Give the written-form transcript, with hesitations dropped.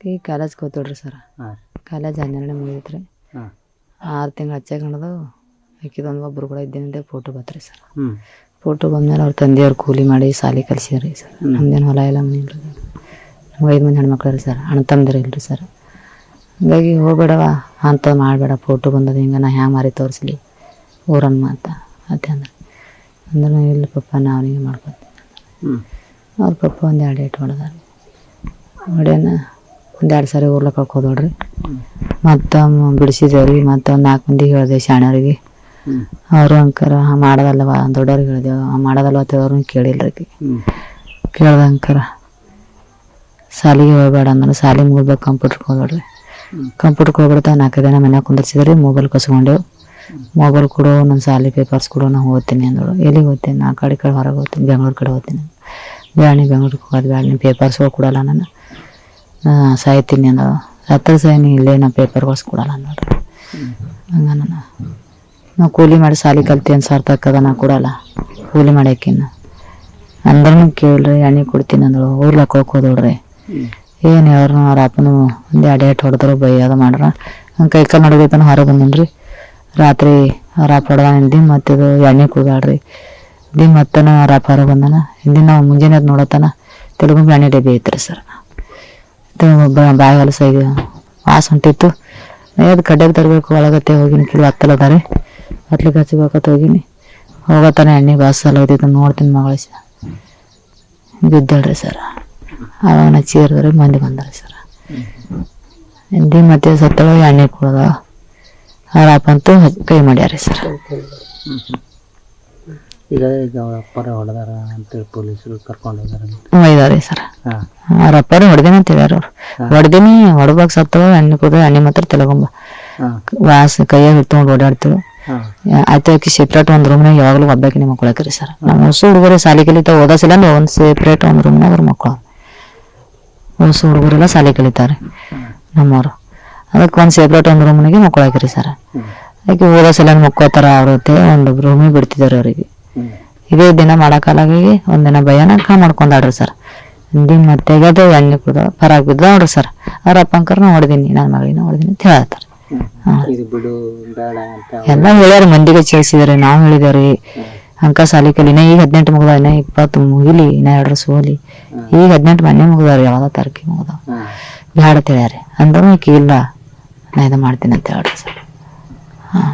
ಈ college ಕೂತೋಡ್ರಿ sir. College 12 ಮುಗಿದೈತ್ರಿ. 6 ತಿಂಗಳು ಹಚ್ಚಾಕಣದು ಆಕಿದೊಂದು ಒಬ್ಬರು ಕೂಡ ಇದ್ದೇನೆ ಫೋಟೋ ಬತ್ರಿ ಸರ್. ಫೋಟೋ ಬಂದ್ಮೇಲೆ ಅವ್ರ ತಂದೆಯವ್ರು ಕೂಲಿ ಮಾಡಿ ಸಾಲಿ ಕಲಿಸಿದ್ರಿ ಸರ್. ನಮ್ದೇನು ಹೊಲ ಎಲ್ಲ ಮನೆ ಇಲ್ರಿ. ನಮ್ಗೆ 5 ಮಂದಿ ಹೆಣ್ಮಕ್ಳು ರೀ ಸರ್. ಅಣ್ಣ ತಮ್ಮದಿರು ಇಲ್ರಿ ಸರ್. ಹಂಗಾಗಿ ಹೋಗ್ಬೇಡವ ಅಂತ ಮಾಡಬೇಡ, ಫೋಟೋ ಬಂದದ ಹಿಂಗೆ ನಾ ಹ್ಯಾಂಗೆ ಮಾರಿ ತೋರಿಸ್ಲಿ ಊರನ್ನ ಅಂತ ಅತ್ತೆ ಅಂದ್ರೆ ಇಲ್ಲ ಪಪ್ಪ ನಾವು ಹಿಂಗೆ ಮಾಡ್ಕೊತೀನಿ. ಅವ್ರ ಪಪ್ಪ ಒಂದು 2 ಏಟು ಹೊಡೆದಾರ. ಹೊಡೆಯನ್ನ ಒಂದು 2 ಸಾರಿ ಊರ್ಲಕ್ಕೆ ಕಳ್ಕೋದೋಡ್ರಿ. ಮತ್ತು ಬಿಡಿಸಿದೇವ್ರಿ. ಮತ್ತು ಒಂದು 4 ಮಂದಿಗೆ ಹೇಳಿದೆ ಶಾಣ್ಯವ್ರಿಗೆ. ಅವರು ಅಂಕರ ಮಾಡೋದಲ್ವ ದೊಡ್ಡವ್ರಿಗೆ ಹೇಳಿದೆವು. ಮಾಡೋದಲ್ವ ಅವ್ರನ್ನ ಕೇಳಿಲ್ರಿ. ಕೇಳ್ದಂಕರ ಸಾಲಿಗೆ ಹೋಗ್ಬೇಡ ಅಂದ್ರೆ ಸಾಲಿ ಮುಗಿಬೇಕು ಕಂಪ್ಯೂಟ್ರ್ಗೆ ಹೋಗ್ಬೇಡ್ರಿ. ಕಂಪ್ಯೂಟ್ರ್ಗೆ ಹೋಗ್ಬಿಡ್ತಾ 4 ದಿನ ಮನ್ಯಾಗ ಕುಂದಿರ್ಸಿದ್ರಿ. ಮೊಬೈಲ್ ಕಸ್ಕೊಂಡೆವು. ಮೊಬೈಲ್ ಕೊಡು, ನನ್ನ ಸಾಲಿ ಪೇಪರ್ಸ್ ಕೊಡು, ನಾನು ಓದ್ತೀನಿ ಅಂದಳು. ಎಲ್ಲಿಗೆ ಓದ್ತೀನಿ? ನಾ ಕಡೆ ಹೊರಗೆ ಹೋಗ್ತೀನಿ, ಬೆಂಗ್ಳೂರು ಕಡೆ ಹೋಗ್ತೀನಿ. ಬೆಂಗ್ಳೂರಿಗೆ ಹೋಗೋದು ಬೇಡ, ನಿಮ್ಮ ಪೇಪರ್ಸ್ಗಳು ಕೊಡಲ್ಲ, ನಾನು ಸಾಯ್ತೀನಿ ಅಂದಳು. ಸತ್ತ ಸಾಯ್ನಿ ಇಲ್ಲೇ ನಾ ಪೇಪರ್ಗಳು ಕೊಡಲ್ಲ ಅಂದಳು. ಹಂಗೆ ನಾವು ಕೂಲಿ ಮಾಡಿ ಸಾಲಿ ಕಲ್ತೀನಿ ಸಾರ್ಥಕದ, ನಾ ಕೊಡಲ್ಲ ಕೂಲಿ ಮಾಡ್ಯಾಕಿನ್ನ ಅಂದ್ರೂ ಕೇಳ್ರಿ. ಎಣ್ಣೆ ಕೊಡ್ತೀನಿ ಅಂದಳು. ಊರ್ಲಕ್ಕೆ ಹೋಗೋದೋಡ್ರಿ. ಏನು ಯಾರು ಅವ್ರ ಅಪ್ಪನು ಒಂದು 2 ಏಟು ಹೊಡೆದ್ರು ಬೈಯೋದು ಮಾಡ್ರ. ಹಂಗೆ ಕೈ ಕಾಲು ನಡಗೈತನ ಹೊರಗೆ ಬಂದನ್ರಿ. ರಾತ್ರಿ ಅವ್ರ ಅಪ್ಪ ಹೊಡೆದ ಹಿಂದಿ ಮತ್ತಿದು ಎಣ್ಣೆ ಕುಡ್ದಾಳ್ರಿ. ಹಿಂದಿ ಮತ್ತನ ಅವ್ರ ಅಪ್ಪ ಹೊರಗೆ ಬಂದನ. ಹಿಂದಿನ ನಾವು ಮುಂಜಾನೆ ಅದು ನೋಡತ್ತಾನ ತೆಲುಗು ಎಣ್ಣೆ ಡಬ್ಬಿ ಐತ್ರಿ ಸರ್. ಬಾಯಿ ಹೊಲಸಾಗಿ ವಾಸ ಹೊಂಟಿತ್ತು. ಅದು ಕಡ್ಡೆಗೆ ತರಬೇಕು ಒಳಗತ್ತೆ ಹೋಗಿನಿ. ಕಿಲು ಹತ್ತಲದ ರೀ. ಹತ್ಲಿಕ್ಕೆ ಹಚ್ಬೇಕತ್ತ ಹೋಗಿನಿ. ಹೋಗತ್ತಾನ ಎಣ್ಣೆ ಬಾಸ್ ಎಲ್ಲ ಹೋಗ್ತಿತ್ತು. ನೋಡ್ತೀನಿ ಮಗಳ ಬಿದ್ದಾಳ್ರಿ ಸರ್. ಅವನ ಚೀರ್ದ್ರಿ ಮಂದಿ ಬಂದ್ರಿ ಸರ್. ಹಿಂದಿ ಮತ್ತೆ ಸತ್ತಳ ಎಣ್ಣೆ ಕುಡ್ದ. ಅವ್ರ ಅಪ್ಪಂತೂ ಕೈ ಮಾಡ್ಯಾರಿ ಸರ್. ಈಗ ಅವ್ರ ಅಪ್ಪರ ಹೊಡೆದಾರ ಅಂತೇಳಿ ಪೊಲೀಸರು ಕರ್ಕೊಂಡು ಹೋದಾರ ಒಯ್ದಾರಿ ಸರ್. ಅವ್ರ ಅಪ್ಪರೇ ಹೊಡೆದೇನೆ ಅಂತ ಹೇಳ್ಯಾರ. ಅವ್ರು ಹೊಡೆದೇನಿ ಹೊಡ್ಬೇಕು ಸತ್ತವ ಎಣ್ಣೆ ಕುದ ಎಣ್ಣೆ ಮಾತ್ರ ತೆಲಗೊಂಬ ವಾಸ ಕೈಯಾಗ ಹಿಡ್ಕೊಂಡು ಓಡಾಡ್ತೀವಿ. ಆಯ್ತು ಆಕಿ ಸೆಪ್ರೇಟ್ ಒಂದು ರೂಮ್ನಾಗ ಯಾವಾಗಲೂ ಒಬ್ಬಾಕಿನೇ ಮಕ್ಕಳಾಕ್ರಿ ಸರ್. ನಮ್ಮ ಹೊಸ ಹುಡುಗರು ಸಾಲಿ ಕಲಿತಾವ ಓದಸಿಲ್ಲ ಅಂದ್ರೆ ಒಂದು ಸೆಪ್ರೇಟ್ ಒಂದು ರೂಮ್ನಾಗ ಅವ್ರ ಮಕ್ಕಳು ಹೊಸ ಹುಡುಗರೆಲ್ಲ ಸಾಲಿ ಕಲಿತಾರೆ ನಮ್ಮವರು. ಅದಕ್ಕೆ ಒಂದು ಸೆಪ್ರೇಟ್ ಒಂದು ರೂಮ್ನಾಗೆ ಮಕ್ಕಳು ಹಾಕಿರಿ ಸರ್. ಆಕೆ ಓದಸಿಲ್ಲ ಮಕ್ಕೋತಾರ ಅವ್ರತ್ತೆ ಒಂದು ರೂಮಿಗೆ ಬಿಡ್ತಿದ್ದಾರೆ ಅವರಿಗೆ. ಇದೇ ದಿನ ಮಾಡೋಕ್ಕಾಲಾಗಿ ಒಂದಿನ ಭಯನ ಮಾಡ್ಕೊಂಡಾಡ್ರಿ ಸರ್. ಹಿಂದಿ ಮತ್ತೆ ಅದು ಎಣ್ಣೆ ಕುಡ್ದ ಪರಾಗ ಬಿದ್ದ ನೋಡ್ರಿ ಸರ್. ಅವ್ರ ಅಪ್ಪಂಕರ್ನ ಹೊಡೆದೀನಿ, ನನ್ನ ಮಗಳಿನ ಹೊಡೆದೀನಿ ಅಂತ ಹೇಳ್ತಾರೆ. ಎಲ್ಲ ಹೇಳ್ಯಾರ, ಮಂದಿಗೆ ಚೇಸಿದ್ರಿ, ನಾವು ಹೇಳಿದೇವ್ರಿ. ಅಂಕ ಸಾಲಿ ಕಲಿನ ಈಗ 18 ಮುಗ್ದಾವ, ಇನ್ನ 20 ಮುಗಿಲಿ, ಇನ್ನ 2 ವರ್ಷ ಹೋಲಿ. ಈಗ 18 ಮೊನ್ನೆ ಮುಗ್ದಾವ್ರಿ, ಯಾವ್ದೋ ತಾರೀಕಿಗೆ ಮುಗ್ದಾವ. ಬ್ಯಾಡ ಅಂತ ಹೇಳ್ಯಾರಿ. ಅಂದ್ರೂ ಈಕಿ ಇಲ್ಲ ನಾ ಇದು ಮಾಡ್ತೀನಿ ಅಂತ ಹೇಳ್ರಿ ಸರ್. ಹಾಂ.